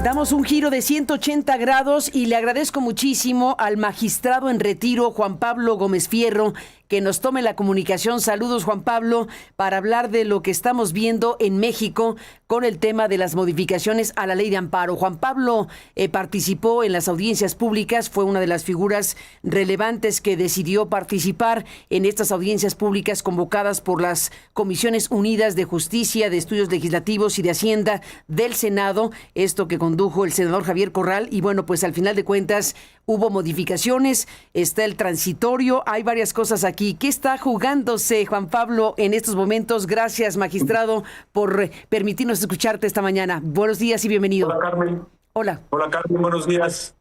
Damos un giro de 180 grados y le agradezco muchísimo al magistrado en retiro, Juan Pablo Gómez Fierro, que nos tome la comunicación. Saludos, Juan Pablo, para hablar de lo que estamos viendo en México con el tema de las modificaciones a la ley de amparo. Juan Pablo participó en las audiencias públicas, fue una de las figuras relevantes que decidió participar en estas audiencias públicas convocadas por las Comisiones Unidas de Justicia, de Estudios Legislativos y de Hacienda del Senado, esto que condujo el senador Javier Corral. Y bueno, pues al final de cuentas hubo modificaciones, está el transitorio, hay varias cosas aquí. ¿Qué está jugándose, Juan Pablo, en estos momentos? Gracias, magistrado, por permitirnos escucharte esta mañana. Buenos días y bienvenido. Hola, Carmen. Hola. Hola, Carmen, buenos días.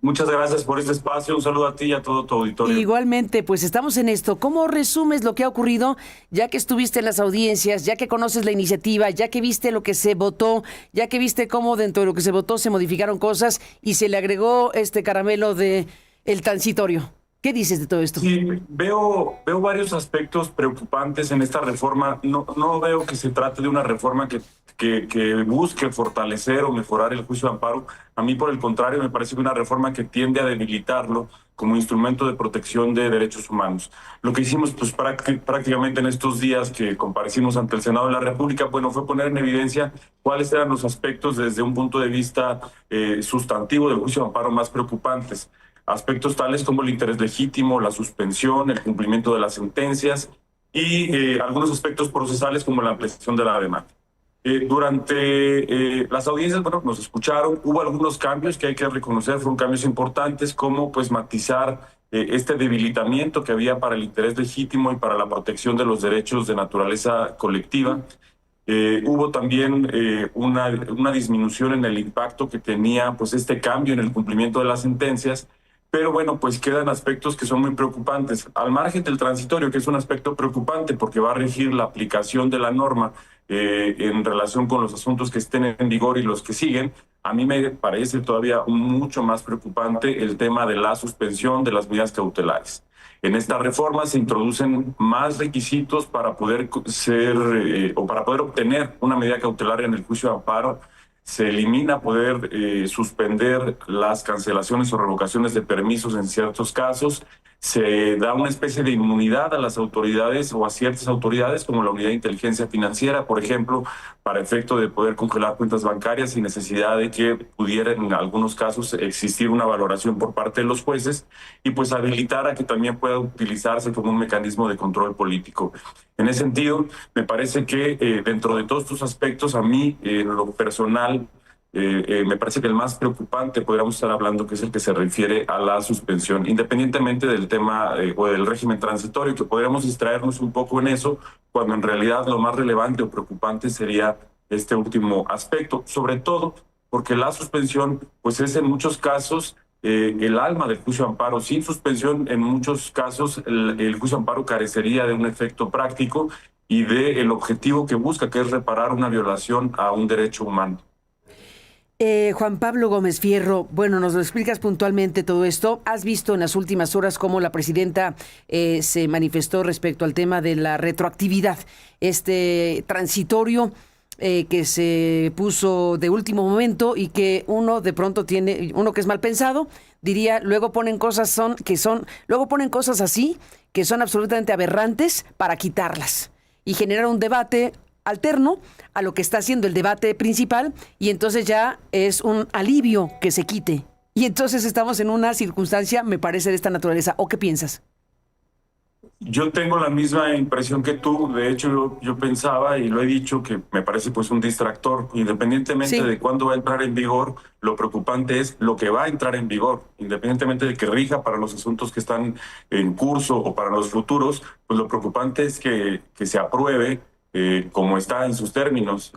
Muchas gracias por este espacio. Un saludo a ti y a todo tu auditorio. Igualmente, pues estamos en esto. ¿Cómo resumes lo que ha ocurrido, ya que estuviste en las audiencias, ya que conoces la iniciativa, ya que viste lo que se votó, ya que viste cómo dentro de lo que se votó se modificaron cosas y se le agregó este caramelo de el transitorio? ¿Qué dices de todo esto? Sí, veo varios aspectos preocupantes en esta reforma. No veo que se trate de una reforma que busque fortalecer o mejorar el juicio de amparo. A mí, por el contrario, me parece que una reforma que tiende a debilitarlo como instrumento de protección de derechos humanos. Lo que hicimos pues prácticamente en estos días que comparecimos ante el Senado de la República, bueno, fue poner en evidencia cuáles eran los aspectos desde un punto de vista sustantivo del juicio de amparo más preocupantes. Aspectos tales como el interés legítimo, la suspensión, el cumplimiento de las sentencias y algunos aspectos procesales como la ampliación de la demanda. Durante las audiencias, bueno, nos escucharon, hubo algunos cambios que hay que reconocer, fueron cambios importantes como pues matizar este debilitamiento que había para el interés legítimo y para la protección de los derechos de naturaleza colectiva. Hubo también una disminución en el impacto que tenía pues este cambio en el cumplimiento de las sentencias. Pero bueno, pues quedan aspectos que son muy preocupantes. Al margen del transitorio, que es un aspecto preocupante porque va a regir la aplicación de la norma en relación con los asuntos que estén en vigor y los que siguen, a mí me parece todavía mucho más preocupante el tema de la suspensión de las medidas cautelares. En esta reforma se introducen más requisitos para poder para poder obtener una medida cautelar en el juicio de amparo. Se elimina poder suspender las cancelaciones o revocaciones de permisos en ciertos casos. Se da una especie de inmunidad a las autoridades o a ciertas autoridades, como la Unidad de Inteligencia Financiera, por ejemplo, para efecto de poder congelar cuentas bancarias sin necesidad de que pudiera en algunos casos existir una valoración por parte de los jueces y pues habilitar a que también pueda utilizarse como un mecanismo de control político. En ese sentido, me parece que dentro de todos estos aspectos, a mí, en lo personal, me parece que el más preocupante podríamos estar hablando que es el que se refiere a la suspensión, independientemente del tema o del régimen transitorio, que podríamos distraernos un poco en eso, cuando en realidad lo más relevante o preocupante sería este último aspecto, sobre todo porque la suspensión pues es en muchos casos el alma del juicio de amparo. Sin suspensión, en muchos casos, el juicio de amparo carecería de un efecto práctico y del objetivo que busca, que es reparar una violación a un derecho humano. Juan Pablo Gómez Fierro, bueno, nos lo explicas puntualmente todo esto. ¿Has visto en las últimas horas cómo la presidenta se manifestó respecto al tema de la retroactividad, este transitorio que se puso de último momento y que uno de pronto tiene, uno que es mal pensado, diría, luego ponen cosas luego ponen cosas así que son absolutamente aberrantes para quitarlas y generar un debate alterno a lo que está haciendo el debate principal, y entonces ya es un alivio que se quite. Y entonces estamos en una circunstancia, me parece, de esta naturaleza. ¿O qué piensas? Yo tengo la misma impresión que tú. De hecho, yo pensaba y lo he dicho que me parece pues un distractor. Independientemente de cuándo va a entrar en vigor, lo preocupante es lo que va a entrar en vigor. Independientemente de que rija para los asuntos que están en curso o para los futuros, pues lo preocupante es que se apruebe como está en sus términos.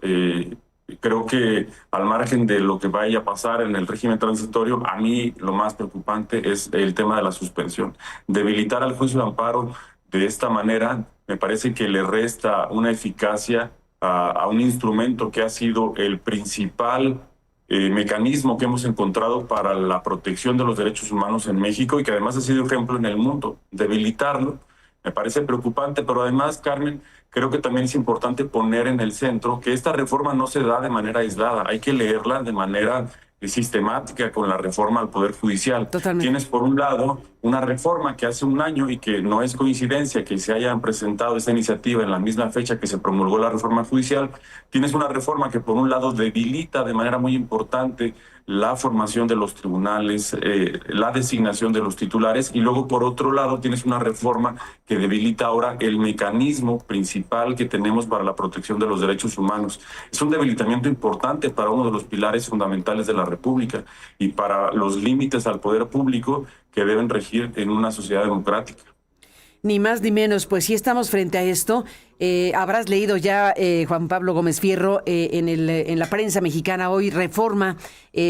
Creo que al margen de lo que vaya a pasar en el régimen transitorio, a mí lo más preocupante es el tema de la suspensión. Debilitar al juicio de amparo de esta manera me parece que le resta una eficacia a un instrumento que ha sido el principal mecanismo que hemos encontrado para la protección de los derechos humanos en México y que además ha sido ejemplo en el mundo. Debilitarlo Me parece preocupante, pero además, Carmen, creo que también es importante poner en el centro que esta reforma no se da de manera aislada, hay que leerla de manera sistemática con la reforma al Poder Judicial. Totalmente. Tienes por un lado una reforma que hace un año, y que no es coincidencia que se hayan presentado esta iniciativa en la misma fecha que se promulgó la reforma judicial. Tienes una reforma que por un lado debilita de manera muy importante la formación de los tribunales, la designación de los titulares, y luego por otro lado tienes una reforma que debilita ahora el mecanismo principal que tenemos para la protección de los derechos humanos. Es un debilitamiento importante para uno de los pilares fundamentales de la República y para los límites al poder público que deben regir en una sociedad democrática. Ni más ni menos, pues sí estamos frente a esto. Habrás leído ya, Juan Pablo Gómez Fierro, en la prensa mexicana hoy, Reforma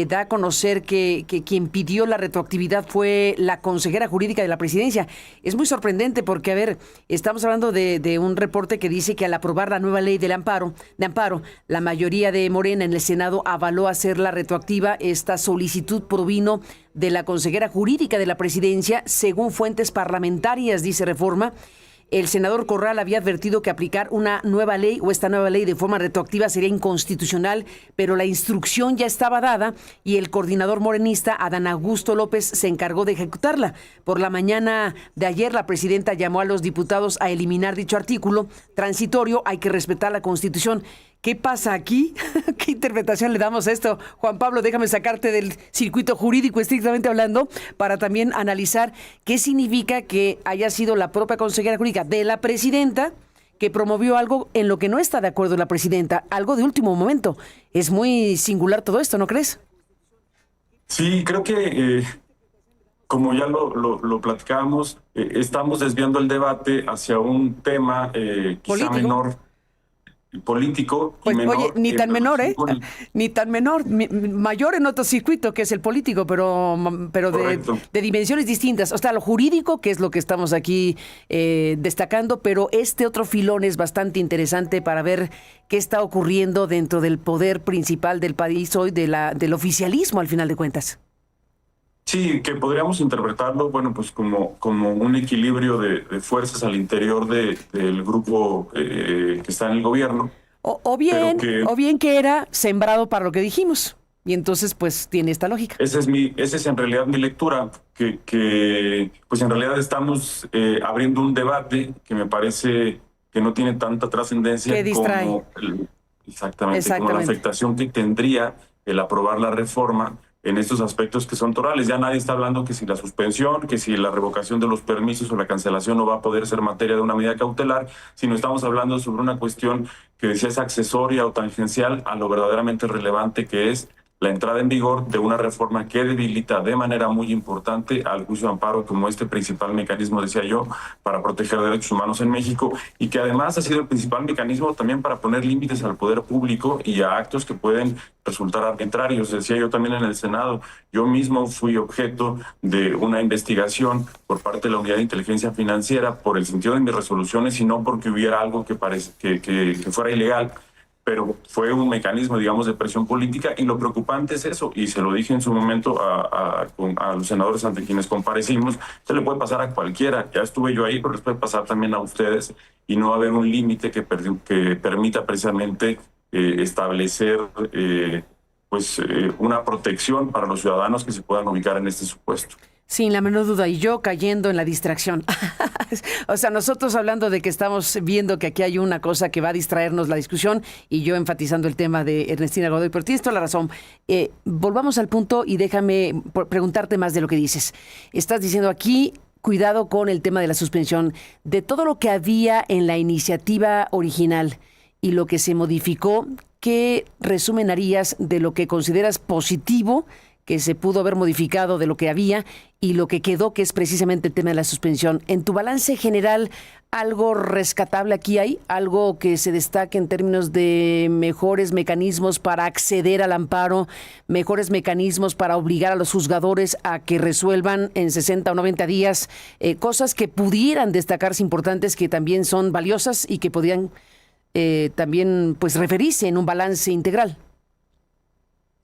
da a conocer que quien pidió la retroactividad fue la consejera jurídica de la presidencia. Es muy sorprendente porque, a ver, estamos hablando de un reporte que dice que al aprobar la nueva ley de amparo, la mayoría de Morena en el Senado avaló hacerla retroactiva. Esta solicitud provino de la consejera jurídica de la presidencia, según fuentes parlamentarias, dice Reforma. El senador Corral había advertido que aplicar una nueva ley o esta nueva ley de forma retroactiva sería inconstitucional, pero la instrucción ya estaba dada y el coordinador morenista, Adán Augusto López, se encargó de ejecutarla. Por la mañana de ayer, la presidenta llamó a los diputados a eliminar dicho artículo transitorio. Hay que respetar la Constitución. ¿Qué pasa aquí? ¿Qué interpretación le damos a esto? Juan Pablo, déjame sacarte del circuito jurídico estrictamente hablando para también analizar qué significa que haya sido la propia consejera jurídica de la presidenta que promovió algo en lo que no está de acuerdo la presidenta, algo de último momento. Es muy singular todo esto, ¿no crees? Sí, creo que como ya lo platicábamos, estamos desviando el debate hacia un tema quizá Político. menor, político y Pues, menor. oye, ni tan menor, ¿eh? con el- Ni tan menor, mayor en otro circuito que es el político, pero Correcto. de dimensiones distintas. O sea, lo jurídico, que es lo que estamos aquí destacando, pero este otro filón es bastante interesante para ver qué está ocurriendo dentro del poder principal del país hoy, del oficialismo, al final de cuentas. Sí, que podríamos interpretarlo, bueno, pues como un equilibrio de fuerzas al interior del grupo que está en el gobierno. O bien, Pero que- o bien que era sembrado para lo que dijimos. Y entonces, pues, tiene esta lógica. Esa es en realidad mi lectura, que pues en realidad estamos abriendo un debate que me parece que no tiene tanta trascendencia Que distrae. como como la Exactamente. afectación que tendría el aprobar la reforma en estos aspectos que son torales. Ya nadie está hablando que si la suspensión, que si la revocación de los permisos o la cancelación no va a poder ser materia de una medida cautelar, sino estamos hablando sobre una cuestión que decía es accesoria o tangencial a lo verdaderamente relevante, que es la entrada en vigor de una reforma que debilita de manera muy importante al juicio de amparo como este principal mecanismo, decía yo, para proteger derechos humanos en México, y que además ha sido el principal mecanismo también para poner límites al poder público y a actos que pueden resultar arbitrarios. Decía yo también en el Senado, yo mismo fui objeto de una investigación por parte de la Unidad de Inteligencia Financiera por el sentido de mis resoluciones y no porque hubiera algo que fuera ilegal, pero fue un mecanismo, digamos, de presión política, y lo preocupante es eso, y se lo dije en su momento a los senadores ante quienes comparecimos, se le puede pasar a cualquiera, ya estuve yo ahí, pero les puede pasar también a ustedes, y no va a haber un límite que permita precisamente establecer una protección para los ciudadanos que se puedan ubicar en este supuesto. Sin la menor duda, y yo cayendo en la distracción. O sea, nosotros hablando de que estamos viendo que aquí hay una cosa que va a distraernos la discusión, y yo enfatizando el tema de Ernestina Godoy, pero tienes toda la razón. Volvamos al punto y déjame preguntarte más de lo que dices. Estás diciendo aquí, cuidado con el tema de la suspensión. De todo lo que había en la iniciativa original y lo que se modificó, ¿qué resumen harías de lo que consideras positivo que se pudo haber modificado de lo que había y lo que quedó, que es precisamente el tema de la suspensión? En tu balance general, ¿algo rescatable aquí hay? ¿Algo que se destaque en términos de mejores mecanismos para acceder al amparo, mejores mecanismos para obligar a los juzgadores a que resuelvan en 60 o 90 días, cosas que pudieran destacarse importantes, que también son valiosas y que podrían también pues referirse en un balance integral?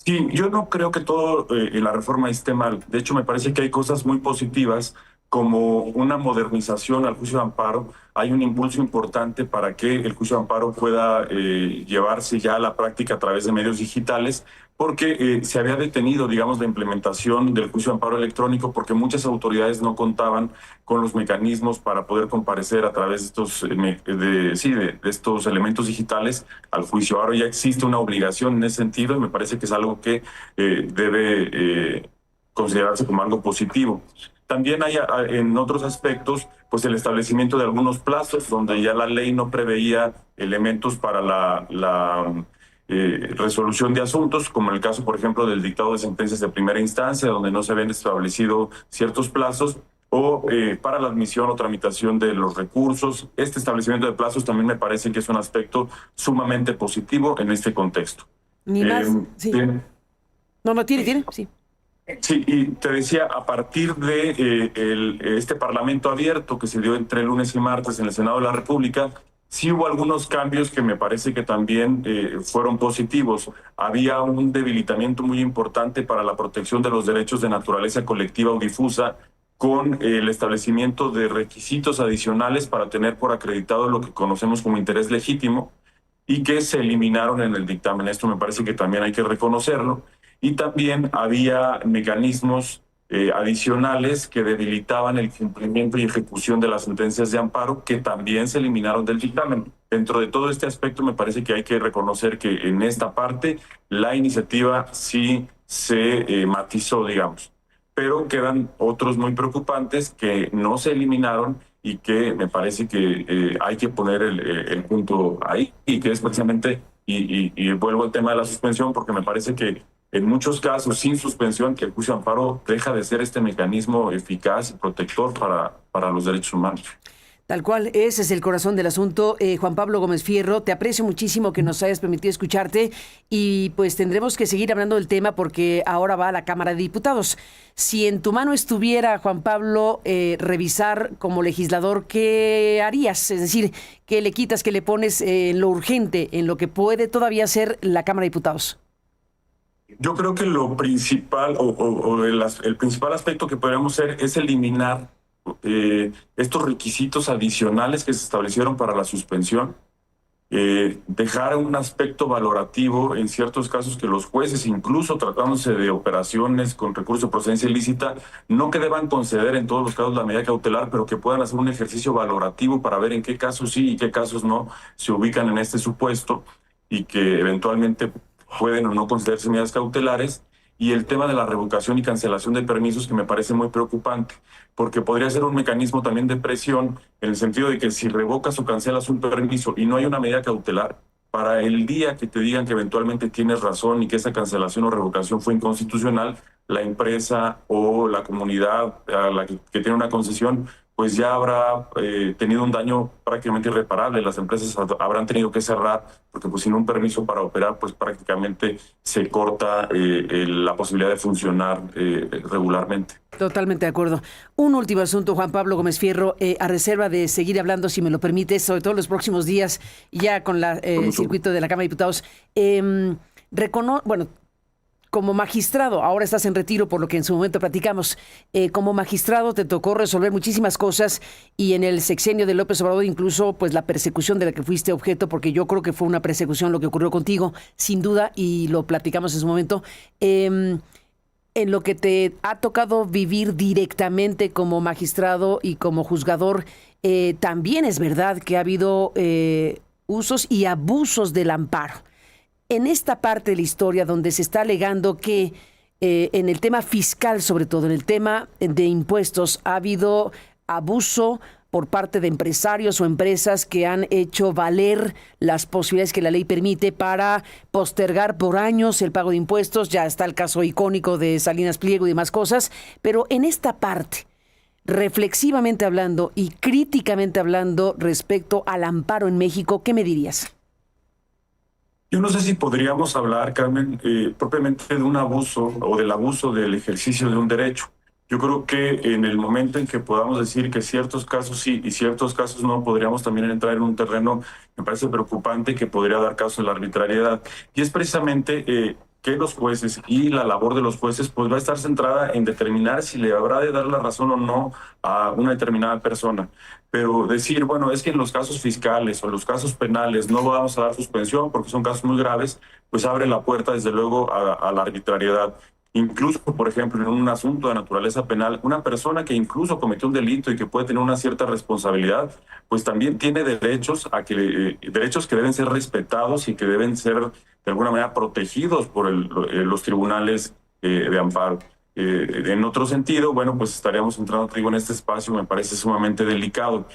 Sí, yo no creo que todo en la reforma esté mal. De hecho, me parece que hay cosas muy positivas como una modernización al juicio de amparo. Hay un impulso importante para que el juicio de amparo pueda llevarse ya a la práctica a través de medios digitales, porque se había detenido, digamos, la implementación del juicio de amparo electrónico porque muchas autoridades no contaban con los mecanismos para poder comparecer a través de estos elementos digitales al juicio. Ahora ya existe una obligación en ese sentido y me parece que es algo que debe considerarse como algo positivo. También hay en otros aspectos, pues el establecimiento de algunos plazos donde ya la ley no preveía elementos para la resolución de asuntos, como en el caso, por ejemplo, del dictado de sentencias de primera instancia, donde no se habían establecido ciertos plazos, o para la admisión o tramitación de los recursos. Este establecimiento de plazos también me parece que es un aspecto sumamente positivo en este contexto. Ni más, sí. No, tiene, sí. Sí, y te decía, a partir de este Parlamento abierto que se dio entre lunes y martes en el Senado de la República, sí hubo algunos cambios que me parece que también fueron positivos. Había un debilitamiento muy importante para la protección de los derechos de naturaleza colectiva o difusa, con el establecimiento de requisitos adicionales para tener por acreditado lo que conocemos como interés legítimo, y que se eliminaron en el dictamen. Esto me parece que también hay que reconocerlo. Y también había mecanismos adicionales que debilitaban el cumplimiento y ejecución de las sentencias de amparo, que también se eliminaron del dictamen. Dentro de todo este aspecto me parece que hay que reconocer que en esta parte la iniciativa sí se matizó, digamos. Pero quedan otros muy preocupantes que no se eliminaron y que me parece que hay que poner el punto ahí, y que es precisamente, y vuelvo al tema de la suspensión, porque me parece que en muchos casos, sin suspensión, que el juicio de amparo deja de ser este mecanismo eficaz y protector para los derechos humanos. Tal cual, ese es el corazón del asunto. Juan Pablo Gómez Fierro, te aprecio muchísimo que nos hayas permitido escucharte, y pues tendremos que seguir hablando del tema porque ahora va a la Cámara de Diputados. Si en tu mano estuviera, Juan Pablo, revisar como legislador, ¿qué harías? Es decir, ¿qué le quitas, qué le pones en lo urgente, en lo que puede todavía hacer la Cámara de Diputados? Yo creo que lo principal el principal aspecto que podríamos hacer es eliminar estos requisitos adicionales que se establecieron para la suspensión, dejar un aspecto valorativo en ciertos casos que los jueces, incluso tratándose de operaciones con recurso de procedencia ilícita, no que deban conceder en todos los casos la medida cautelar, pero que puedan hacer un ejercicio valorativo para ver en qué casos sí y qué casos no se ubican en este supuesto, y que eventualmente pueden o no considerarse medidas cautelares. Y el tema de la revocación y cancelación de permisos, que me parece muy preocupante, porque podría ser un mecanismo también de presión, en el sentido de que si revocas o cancelas un permiso y no hay una medida cautelar, para el día que te digan que eventualmente tienes razón y que esa cancelación o revocación fue inconstitucional, la empresa o la comunidad a la que tiene una concesión, pues ya habrá tenido un daño prácticamente irreparable. Las empresas habrán tenido que cerrar, porque pues sin un permiso para operar, pues prácticamente se corta la posibilidad de funcionar regularmente. Totalmente de acuerdo. Un último asunto, Juan Pablo Gómez Fierro, a reserva de seguir hablando, si me lo permites, sobre todo los próximos días, ya con el circuito de la Cámara de Diputados. Bueno, como magistrado, ahora estás en retiro por lo que en su momento platicamos, como magistrado te tocó resolver muchísimas cosas, y en el sexenio de López Obrador incluso pues la persecución de la que fuiste objeto, porque yo creo que fue una persecución lo que ocurrió contigo, sin duda, y lo platicamos en su momento. En lo que te ha tocado vivir directamente como magistrado y como juzgador, también es verdad que ha habido usos y abusos del amparo. En esta parte de la historia donde se está alegando que en el tema fiscal, sobre todo en el tema de impuestos, ha habido abuso por parte de empresarios o empresas que han hecho valer las posibilidades que la ley permite para postergar por años el pago de impuestos. Ya está el caso icónico de Salinas Pliego y demás cosas, pero en esta parte, reflexivamente hablando y críticamente hablando respecto al amparo en México, ¿qué me dirías? Yo no sé si podríamos hablar, Carmen, propiamente de un abuso o del abuso del ejercicio de un derecho. Yo creo que en el momento en que podamos decir que ciertos casos sí y ciertos casos no, podríamos también entrar en un terreno, me parece preocupante, que podría dar caso a la arbitrariedad. Y es precisamente que los jueces y la labor de los jueces pues va a estar centrada en determinar si le habrá de dar la razón o no a una determinada persona. Pero decir, bueno, es que en los casos fiscales o en los casos penales no vamos a dar suspensión porque son casos muy graves, pues abre la puerta desde luego a la arbitrariedad. Incluso, por ejemplo, en un asunto de naturaleza penal, una persona que incluso cometió un delito y que puede tener una cierta responsabilidad, pues también tiene derechos derechos que deben ser respetados y que deben ser de alguna manera protegidos por los tribunales de amparo. En otro sentido, bueno, pues estaríamos entrando, te digo, en este espacio, me parece sumamente delicado.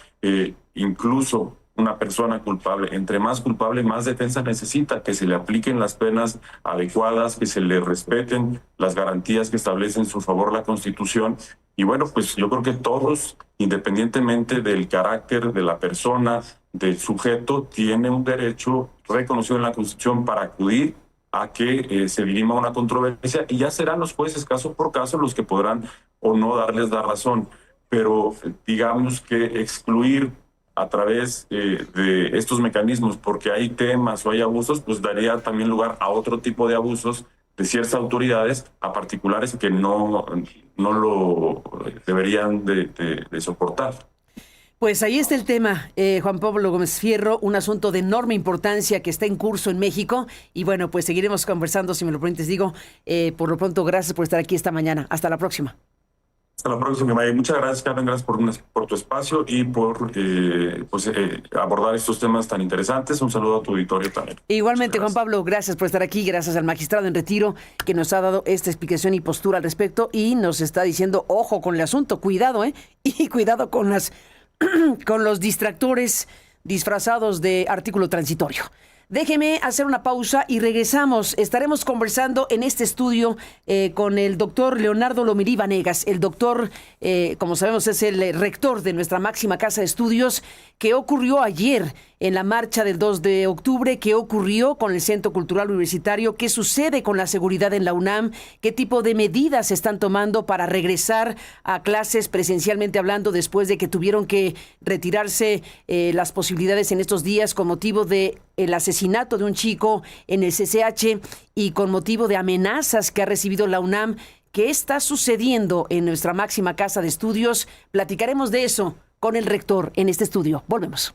Incluso una persona culpable, entre más culpable, más defensa necesita, que se le apliquen las penas adecuadas, que se le respeten las garantías que establece en su favor la Constitución. Y bueno, pues yo creo que todos, independientemente del carácter de la persona, del sujeto, tiene un derecho reconocido en la Constitución para acudir a que se dirima una controversia, y ya serán los jueces caso por caso los que podrán o no darles la razón. Pero digamos que excluir a través de estos mecanismos porque hay temas o hay abusos, pues daría también lugar a otro tipo de abusos de ciertas autoridades a particulares que no lo deberían de soportar. Pues ahí está el tema, Juan Pablo Gómez Fierro, un asunto de enorme importancia que está en curso en México. Y bueno, pues seguiremos conversando, si me lo permites, digo. Por lo pronto, gracias por estar aquí esta mañana. Hasta la próxima. Hasta la próxima, Maya. Muchas gracias, Carmen. Gracias por tu espacio y por abordar estos temas tan interesantes. Un saludo a tu auditorio también. Igualmente, Juan Pablo, gracias por estar aquí. Gracias al magistrado en retiro que nos ha dado esta explicación y postura al respecto y nos está diciendo, ojo con el asunto, cuidado, y cuidado con los distractores disfrazados de artículo transitorio. Déjeme hacer una pausa y regresamos. Estaremos conversando en este estudio con el doctor Leonardo Lomelí Vanegas. El doctor, como sabemos, es el rector de nuestra máxima casa de estudios. ¿Qué ocurrió ayer en la marcha del 2 de octubre? ¿Qué ocurrió con el Centro Cultural Universitario? ¿Qué sucede con la seguridad en la UNAM? ¿Qué tipo de medidas se están tomando para regresar a clases presencialmente hablando después de que tuvieron que retirarse las posibilidades en estos días con motivo de el asesinato de un chico en el CCH y con motivo de amenazas que ha recibido la UNAM? ¿Qué está sucediendo en nuestra máxima casa de estudios? Platicaremos de eso con el rector en este estudio. Volvemos.